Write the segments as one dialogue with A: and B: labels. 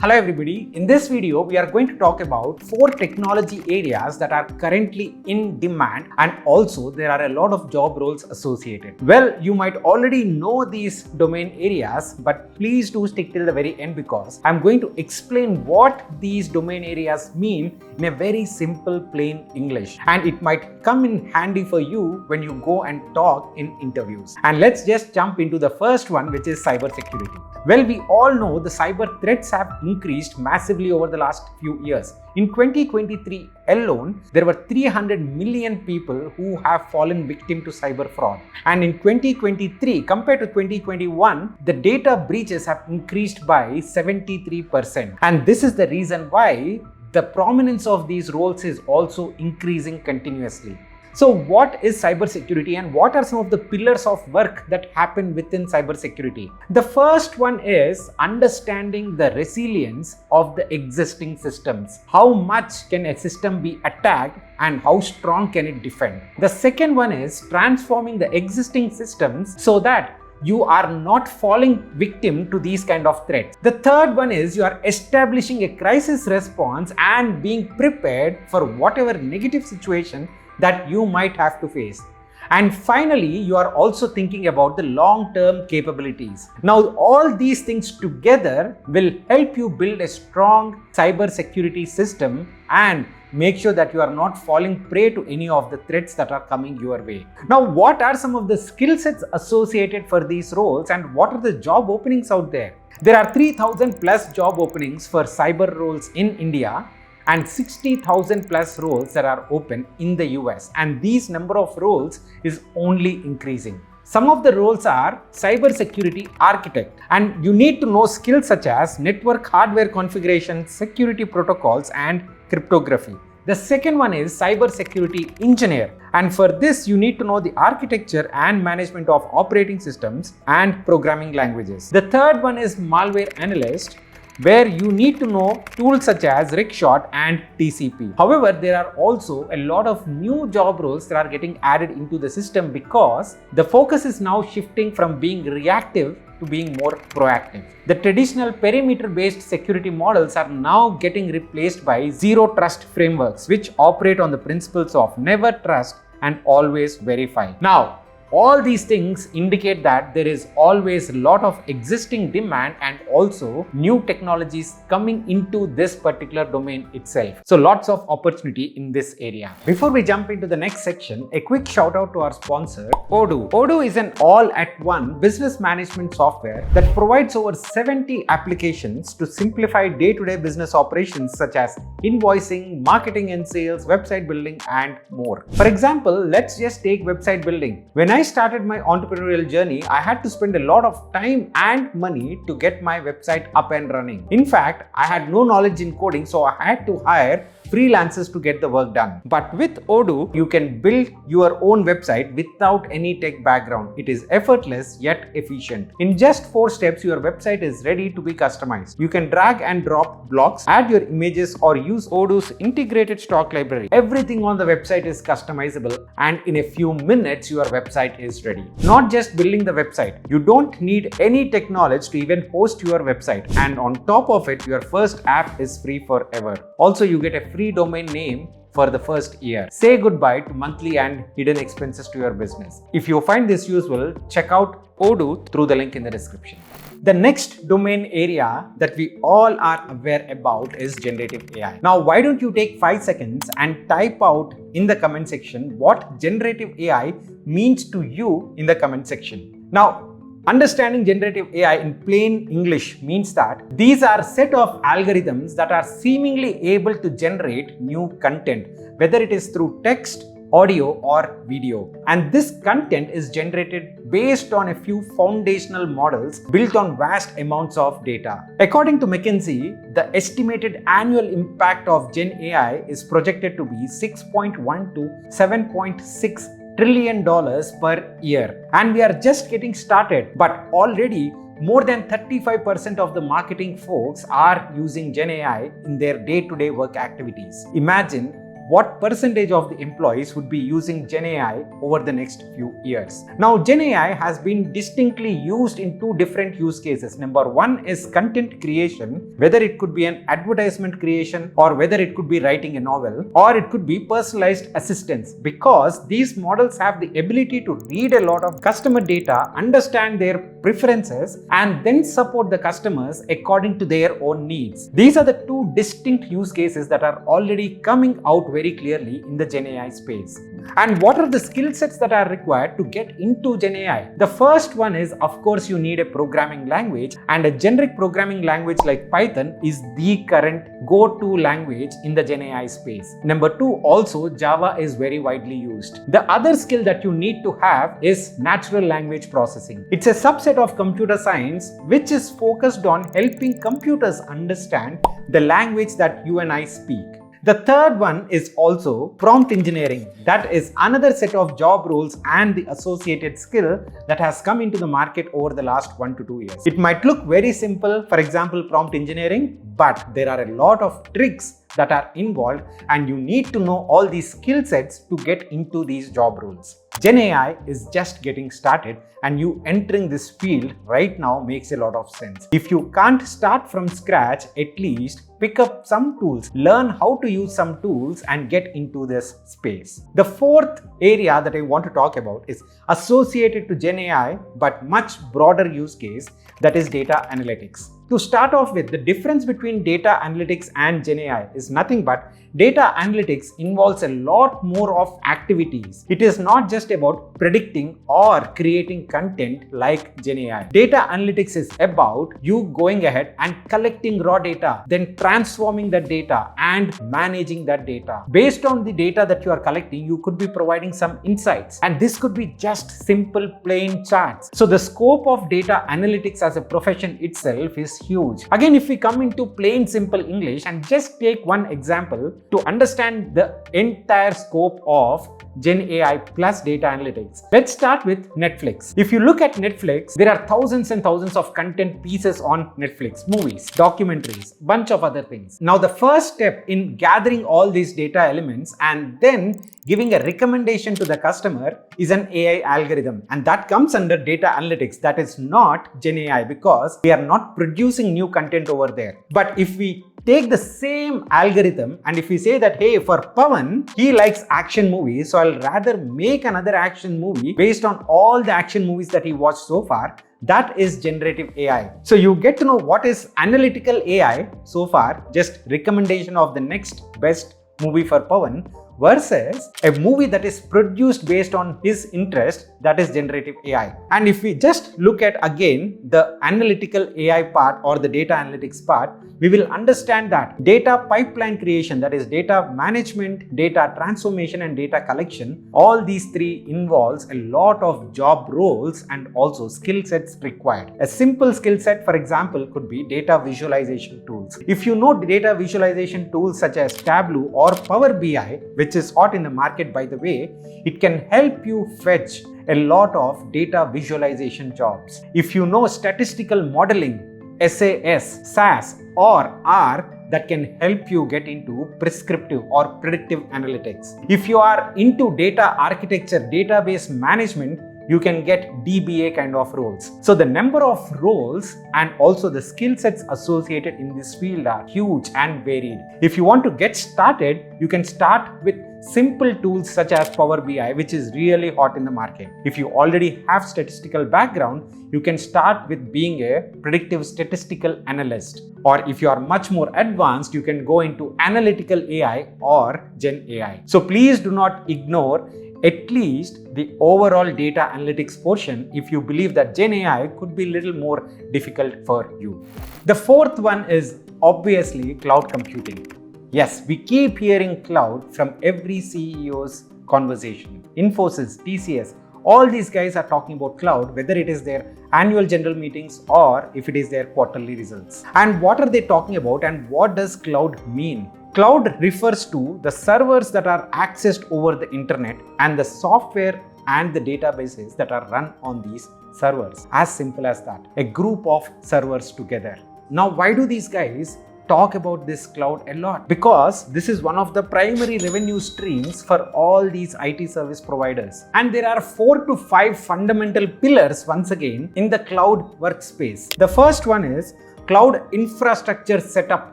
A: Hello everybody, in this video we are going to talk about 4 technology areas that are currently in demand and also there are a lot of job roles associated. Well, you might already know these domain areas, but please do stick till the very end because I'm going to explain what these domain areas mean in a very simple plain English, and it might come in handy for you when you go and talk in interviews. And let's just jump into the first one, which is cybersecurity. Well, we all know the cyber threats have increased massively over the last few years. In 2023 alone, there were 300 million people who have fallen victim to cyber fraud. And in 2023, compared to 2021, the data breaches have increased by 73%. And this is the reason why the prominence of these roles is also increasing continuously. So what is cybersecurity and what are some of the pillars of work that happen within cybersecurity? The first one is understanding the resilience of the existing systems. How much can a system be attacked and how strong can it defend? The second one is transforming the existing systems so that you are not falling victim to these kind of threats. The third one is you are establishing a crisis response and being prepared for whatever negative situation that you might have to face. And finally, you are also thinking about the long-term capabilities. Now, all these things together will help you build a strong cyber security system and make sure that you are not falling prey to any of the threats that are coming your way. Now, what are some of the skill sets associated for these roles and what are the job openings out there? There are 3,000 plus job openings for cyber roles in India and 60,000 plus roles that are open in the US, and these number of roles is only increasing. Some of the roles are cybersecurity architect, and you need to know skills such as network hardware configuration, security protocols, and cryptography. The second one is cybersecurity engineer, and for this you need to know the architecture and management of operating systems and programming languages. The third one is malware analyst, where you need to know tools such as Rickshot and TCP. However, there are also a lot of new job roles that are getting added into the system because the focus is now shifting from being reactive to being more proactive. The traditional perimeter-based security models are now getting replaced by zero trust frameworks, which operate on the principles of never trust and always verify. Now, all these things indicate that there is always a lot of existing demand and also new technologies coming into this particular domain itself. So lots of opportunity in this area. Before we jump into the next section, a quick shout out to our sponsor, Odoo. Odoo is an all-at-one business management software that provides over 70 applications to simplify day-to-day business operations such as invoicing, marketing and sales, website building, and more. For example, let's just take website building. When I started my entrepreneurial journey, I had to spend a lot of time and money to get my website up and running. In fact, I had no knowledge in coding, so I had to hire freelancers to get the work done. But with Odoo, you can build your own website without any tech background. It is effortless yet efficient. In just 4 steps, your website is ready to be customized. You can drag and drop blocks, add your images, or use Odoo's integrated stock library. Everything on the website is customizable, and in a few minutes, your website is ready. Not just building the website, you don't need any tech knowledge to even host your website. And on top of it, your first app is free forever. Also, you get a free domain name for the first year. Say goodbye to monthly and hidden expenses to your business. If you find this useful, check out Odoo through the link in the description. The next domain area that we all are aware about is generative AI. Now, why don't you take 5 seconds and type out in the comment section what generative AI means to you in the comment section. Now, understanding generative AI in plain English means that these are a set of algorithms that are seemingly able to generate new content, whether it is through text, audio, or video. And this content is generated based on a few foundational models built on vast amounts of data. According to McKinsey, the estimated annual impact of Gen AI is projected to be 6.1 to 7.6 trillion dollars per year. And we are just getting started, but already more than 35% of the marketing folks are using Gen AI in their day-to-day work activities. Imagine what percentage of the employees would be using Gen AI over the next few years. Now, Gen AI has been distinctly used in two different use cases. Number one is content creation, whether it could be an advertisement creation or whether it could be writing a novel, or it could be personalized assistance, because these models have the ability to read a lot of customer data, understand their preferences, and then support the customers according to their own needs. These are the two distinct use cases that are already coming out very clearly in the Gen AI space. And what are the skill sets that are required to get into Gen AI? The first one is, of course, you need a programming language, and a generic programming language like Python is the current go-to language in the Gen AI space. Number two, also Java is very widely used. The other skill that you need to have is natural language processing. It's a subset of computer science which is focused on helping computers understand the language that you and I speak. The third one is also prompt engineering. That is another set of job roles and the associated skill that has come into the market over the last 1 to 2 years. It might look very simple, for example, prompt engineering, but there are a lot of tricks that are involved, and you need to know all these skill sets to get into these job roles. Gen AI is just getting started, and you entering this field right now makes a lot of sense. If you can't start from scratch, at least pick up some tools, learn how to use some tools, and get into this space. The fourth area that I want to talk about is associated to Gen AI, but much broader use case, that is data analytics. To start off with, the difference between data analytics and Gen AI is nothing but data analytics involves a lot more of activities. It is not just about predicting or creating content like Gen AI. Data analytics is about you going ahead and collecting raw data, then transforming that data and managing that data. Based on the data that you are collecting, you could be providing some insights, and this could be just simple plain charts. So the scope of data analytics as a profession itself is huge. Again, if we come into plain simple English and just take one example to understand the entire scope of Gen AI plus data analytics. Let's start with Netflix. If you look at Netflix, there are thousands and thousands of content pieces on Netflix, movies, documentaries, bunch of other things. Now, the first step in gathering all these data elements and then giving a recommendation to the customer is an AI algorithm, and that comes under data analytics. That is not Gen AI, because we are not producing new content over there. But if we take the same algorithm and if we say that, hey, for Pavan, he likes action movies, so I'll rather make another action movie based on all the action movies that he watched so far, that is generative AI. So you get to know what is analytical AI so far, just recommendation of the next best movie for Pavan, versus a movie that is produced based on his interest, that is generative AI. And if we just look at again the analytical AI part or the data analytics part, we will understand that data pipeline creation, that is data management, data transformation, and data collection, all these three involves a lot of job roles and also skill sets required. A simple skill set, for example, could be data visualization tools. If you know data visualization tools such as Tableau or Power BI, which is hot in the market by the way, it can help you fetch a lot of data visualization jobs. If you know statistical modeling, SAS, SAS, or R, that can help you get into prescriptive or predictive analytics. If you are into data architecture, database management, you can get DBA kind of roles. So the number of roles and also the skill sets associated in this field are huge and varied. If you want to get started, you can start with simple tools such as Power BI, which is really hot in the market. If you already have statistical background, you can start with being a predictive statistical analyst. Or if you are much more advanced, you can go into analytical AI or Gen AI. So please do not ignore at least the overall data analytics portion if you believe that Gen AI could be a little more difficult for you. The fourth one is obviously cloud computing. Yes, we keep hearing cloud from every CEO's conversation. Infosys, TCS, all these guys are talking about cloud, whether it is their annual general meetings or if it is their quarterly results. And what are they talking about and what does cloud mean? Cloud refers to the servers that are accessed over the internet and the software and the databases that are run on these servers. As simple as that. A group of servers together. Now, why do these guys talk about this cloud a lot because this is one of the primary revenue streams for all these IT service providers. And there are 4 to 5 fundamental pillars once again in the cloud workspace. The first one is cloud infrastructure setup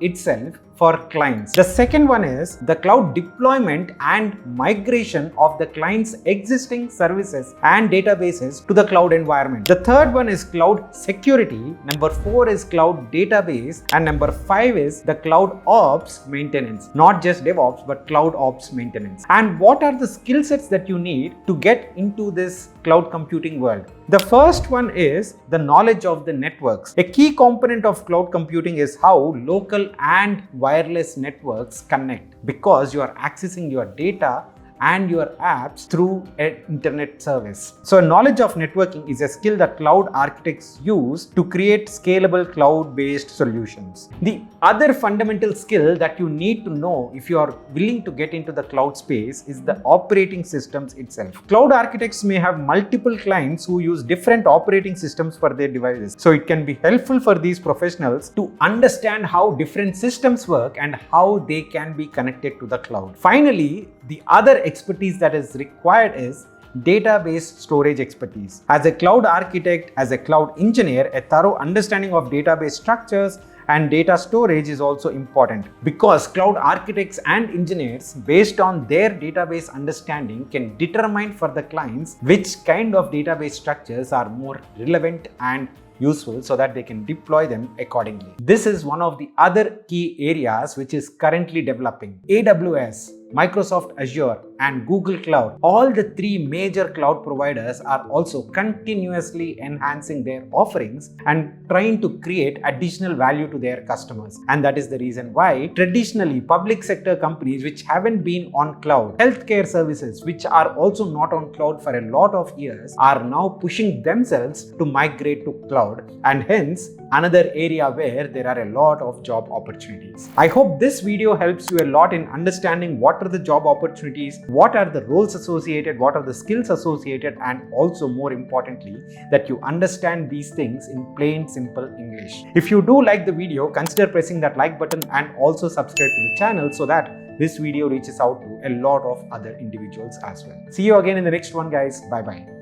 A: itself for clients. The second one is the cloud deployment and migration of the client's existing services and databases to the cloud environment. The third one is cloud security. Number 4 is cloud database. And number 5 is the cloud ops maintenance. Not just DevOps, but cloud ops maintenance. And what are the skill sets that you need to get into this cloud computing world? The first one is the knowledge of the networks. A key component of cloud computing is how local and wireless networks connect, because you are accessing your data and your apps through an internet service. So knowledge of networking is a skill that cloud architects use to create scalable cloud-based solutions. The other fundamental skill that you need to know if you are willing to get into the cloud space is the operating systems itself. Cloud architects may have multiple clients who use different operating systems for their devices. So it can be helpful for these professionals to understand how different systems work and how they can be connected to the cloud. Finally, the other expertise that is required is database storage expertise. As a cloud architect, as a cloud engineer, a thorough understanding of database structures and data storage is also important, because cloud architects and engineers, based on their database understanding, can determine for the clients which kind of database structures are more relevant and useful so that they can deploy them accordingly. This is one of the other key areas which is currently developing. AWS, Microsoft Azure and Google Cloud, all the 3 major cloud providers are also continuously enhancing their offerings and trying to create additional value to their customers. And that is the reason why traditionally public sector companies which haven't been on cloud, healthcare services which are also not on cloud for a lot of years, are now pushing themselves to migrate to cloud, and hence another area where there are a lot of job opportunities. I hope this video helps you a lot in understanding what are the job opportunities, what are the roles associated, what are the skills associated, and also more importantly that you understand these things in plain simple English. If you do like the video, consider pressing that like button and also subscribe to the channel so that this video reaches out to a lot of other individuals as well. See you again in the next one, guys. Bye bye.